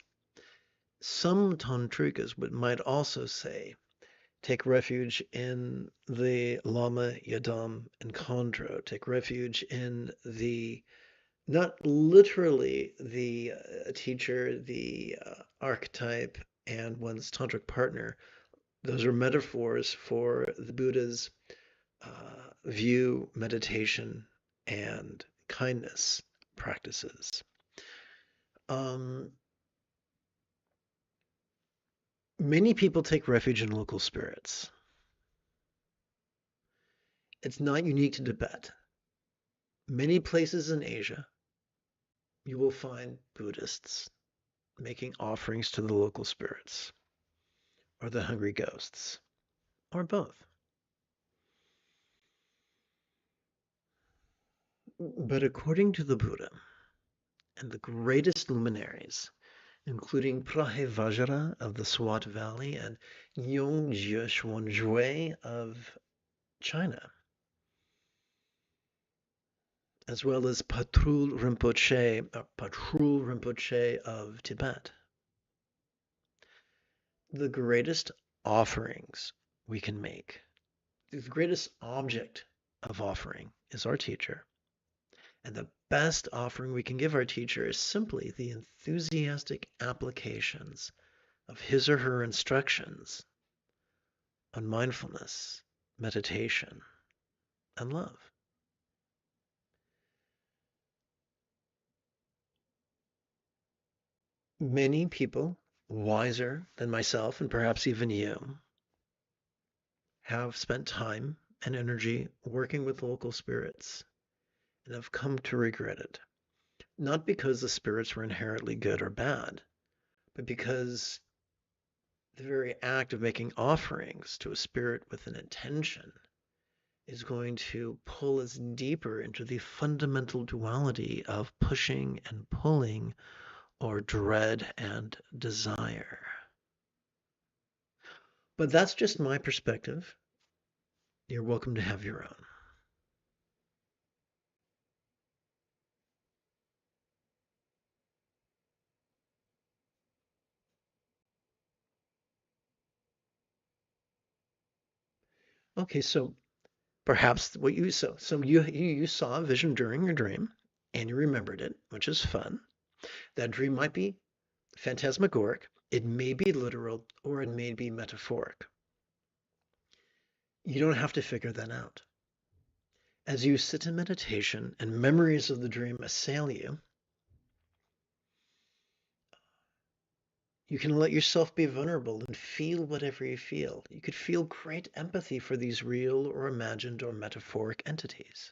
Some Tantrikas might also say, take refuge in the Lama, Yadam, and Khandro. Take refuge in the, not literally the teacher, the archetype, and one's tantric partner. Those are metaphors for the Buddha's view, meditation, and kindness practices. Um, Many people take refuge in local spirits. It's not unique to Tibet. Many places in Asia, you will find Buddhists making offerings to the local spirits or the hungry ghosts or both. But according to the Buddha and the greatest luminaries, including Prahe Vajra of the Swat Valley and Yongjie Xuanzhui of China, as well as Patrul Rinpoche of Tibet. The greatest offerings we can make, the greatest object of offering is our teacher. And the best offering we can give our teacher is simply the enthusiastic applications of his or her instructions on mindfulness, meditation, and love. Many people, wiser than myself and perhaps even you, have spent time and energy working with local spirits and have come to regret it. Not because the spirits were inherently good or bad, but because the very act of making offerings to a spirit with an intention is going to pull us deeper into the fundamental duality of pushing and pulling or dread and desire. But that's just my perspective. You're welcome to have your own. Okay, so Perhaps what you saw. So you saw a vision during your dream and you remembered it, which is fun. That dream might be phantasmagoric, it may be literal, or it may be metaphoric. You don't have to figure that out. As you sit in meditation and memories of the dream assail you, you can let yourself be vulnerable and feel whatever you feel. You could feel great empathy for these real or imagined or metaphoric entities.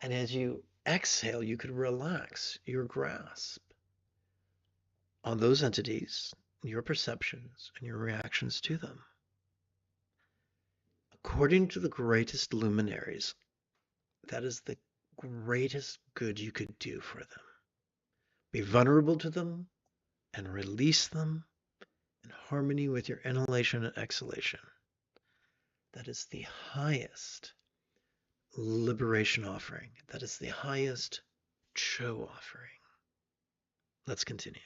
And as you exhale, you could relax your grasp on those entities, your perceptions, and your reactions to them. According to the greatest luminaries, that is the greatest good you could do for them. Be vulnerable to them and release them in harmony with your inhalation and exhalation. That is the highest liberation offering. That is the highest Cho offering. Let's continue.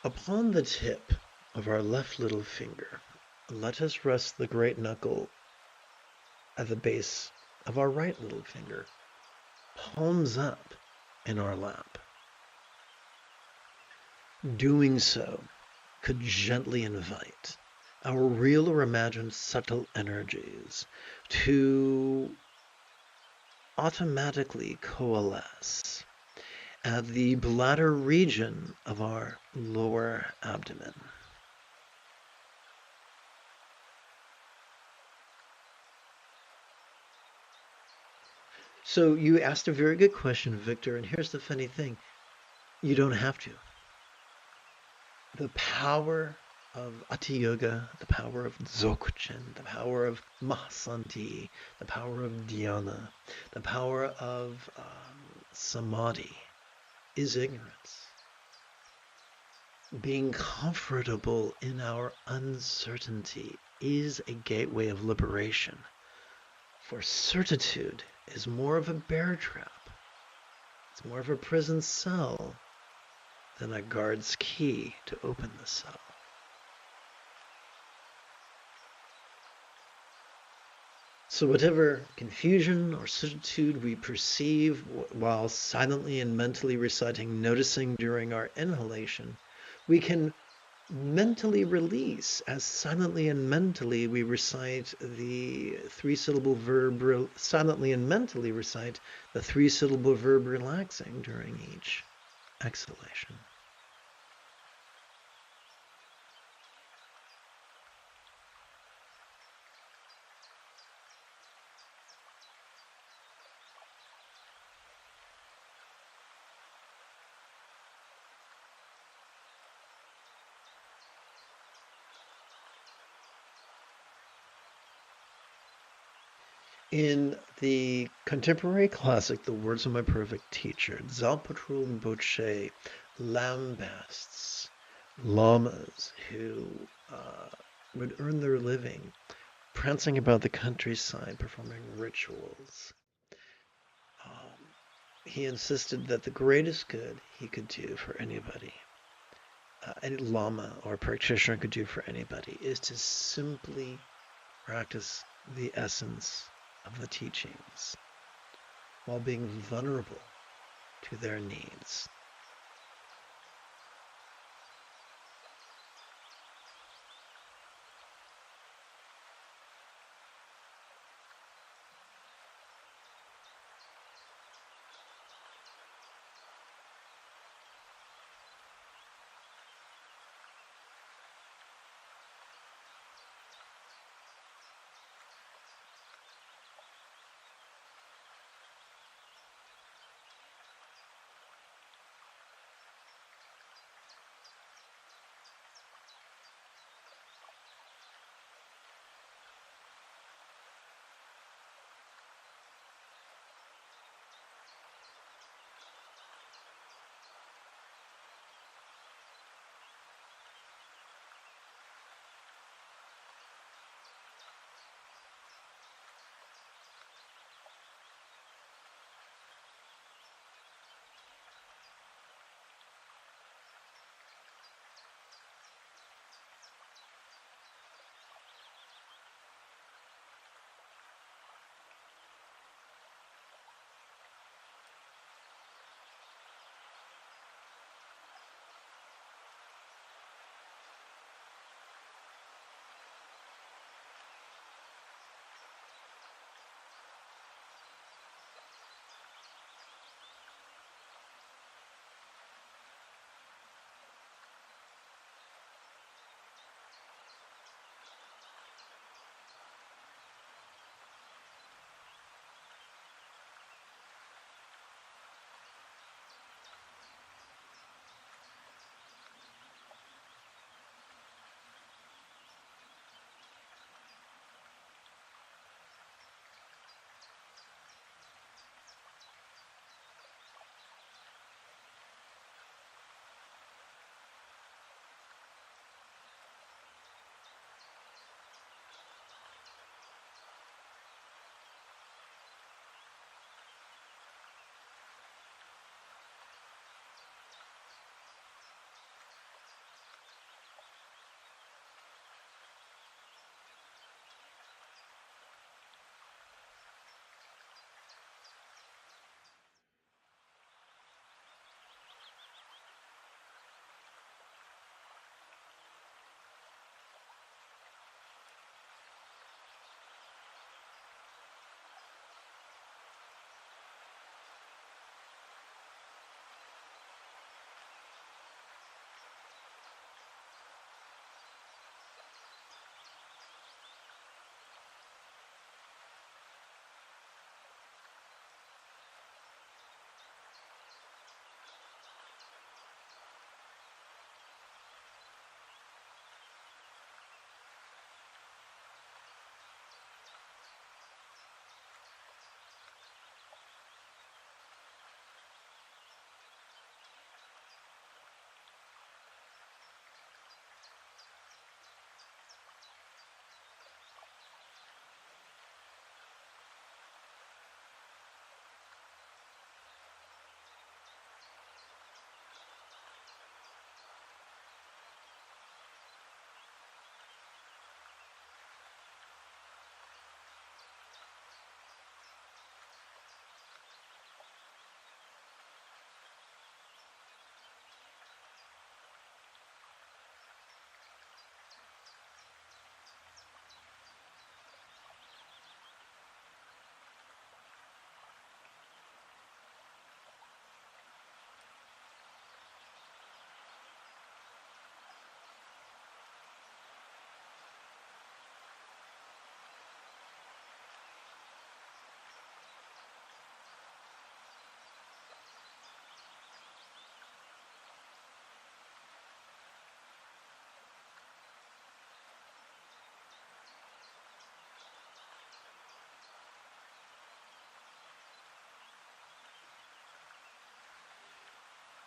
Upon the tip of our left little finger, let us rest the great knuckle at the base of our right little finger, palms up in our lap. Doing so could gently invite our real or imagined subtle energies to automatically coalesce at the bladder region of our lower abdomen. So you asked a very good question, Victor, and here's the funny thing. You don't have to. The power of Hatha Yoga, the power of Dzogchen, the power of Mahasanti, the power of Dhyana, the power of Samadhi is ignorance. Being comfortable in our uncertainty is a gateway of liberation. For certitude is more of a bear trap. It's more of a prison cell than a guard's key to open the cell. So whatever confusion or certitude we perceive while silently and mentally reciting, noticing during our inhalation, we can mentally release as silently and mentally we recite the three-syllable verb, silently and mentally recite the three-syllable verb relaxing during each exhalation. In the contemporary classic, The Words of My Perfect Teacher, Zalpatrul Rinpoche lambasts lamas who would earn their living prancing about the countryside performing rituals. He insisted that the greatest good he could do for anybody, any lama or practitioner could do for anybody, is to simply practice the essence of the teachings while being vulnerable to their needs.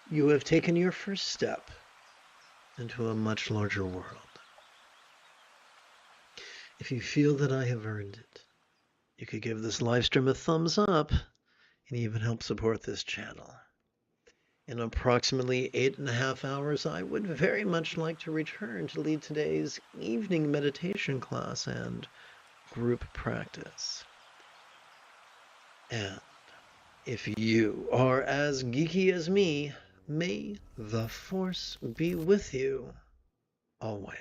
You have taken your first step into a much larger world. If you feel that I have earned it, you could give this live stream a thumbs up and even help support this channel. In approximately 8.5 hours, I would very much like to return to lead today's evening meditation class and group practice. And if you are as geeky as me, may the Force be with you always.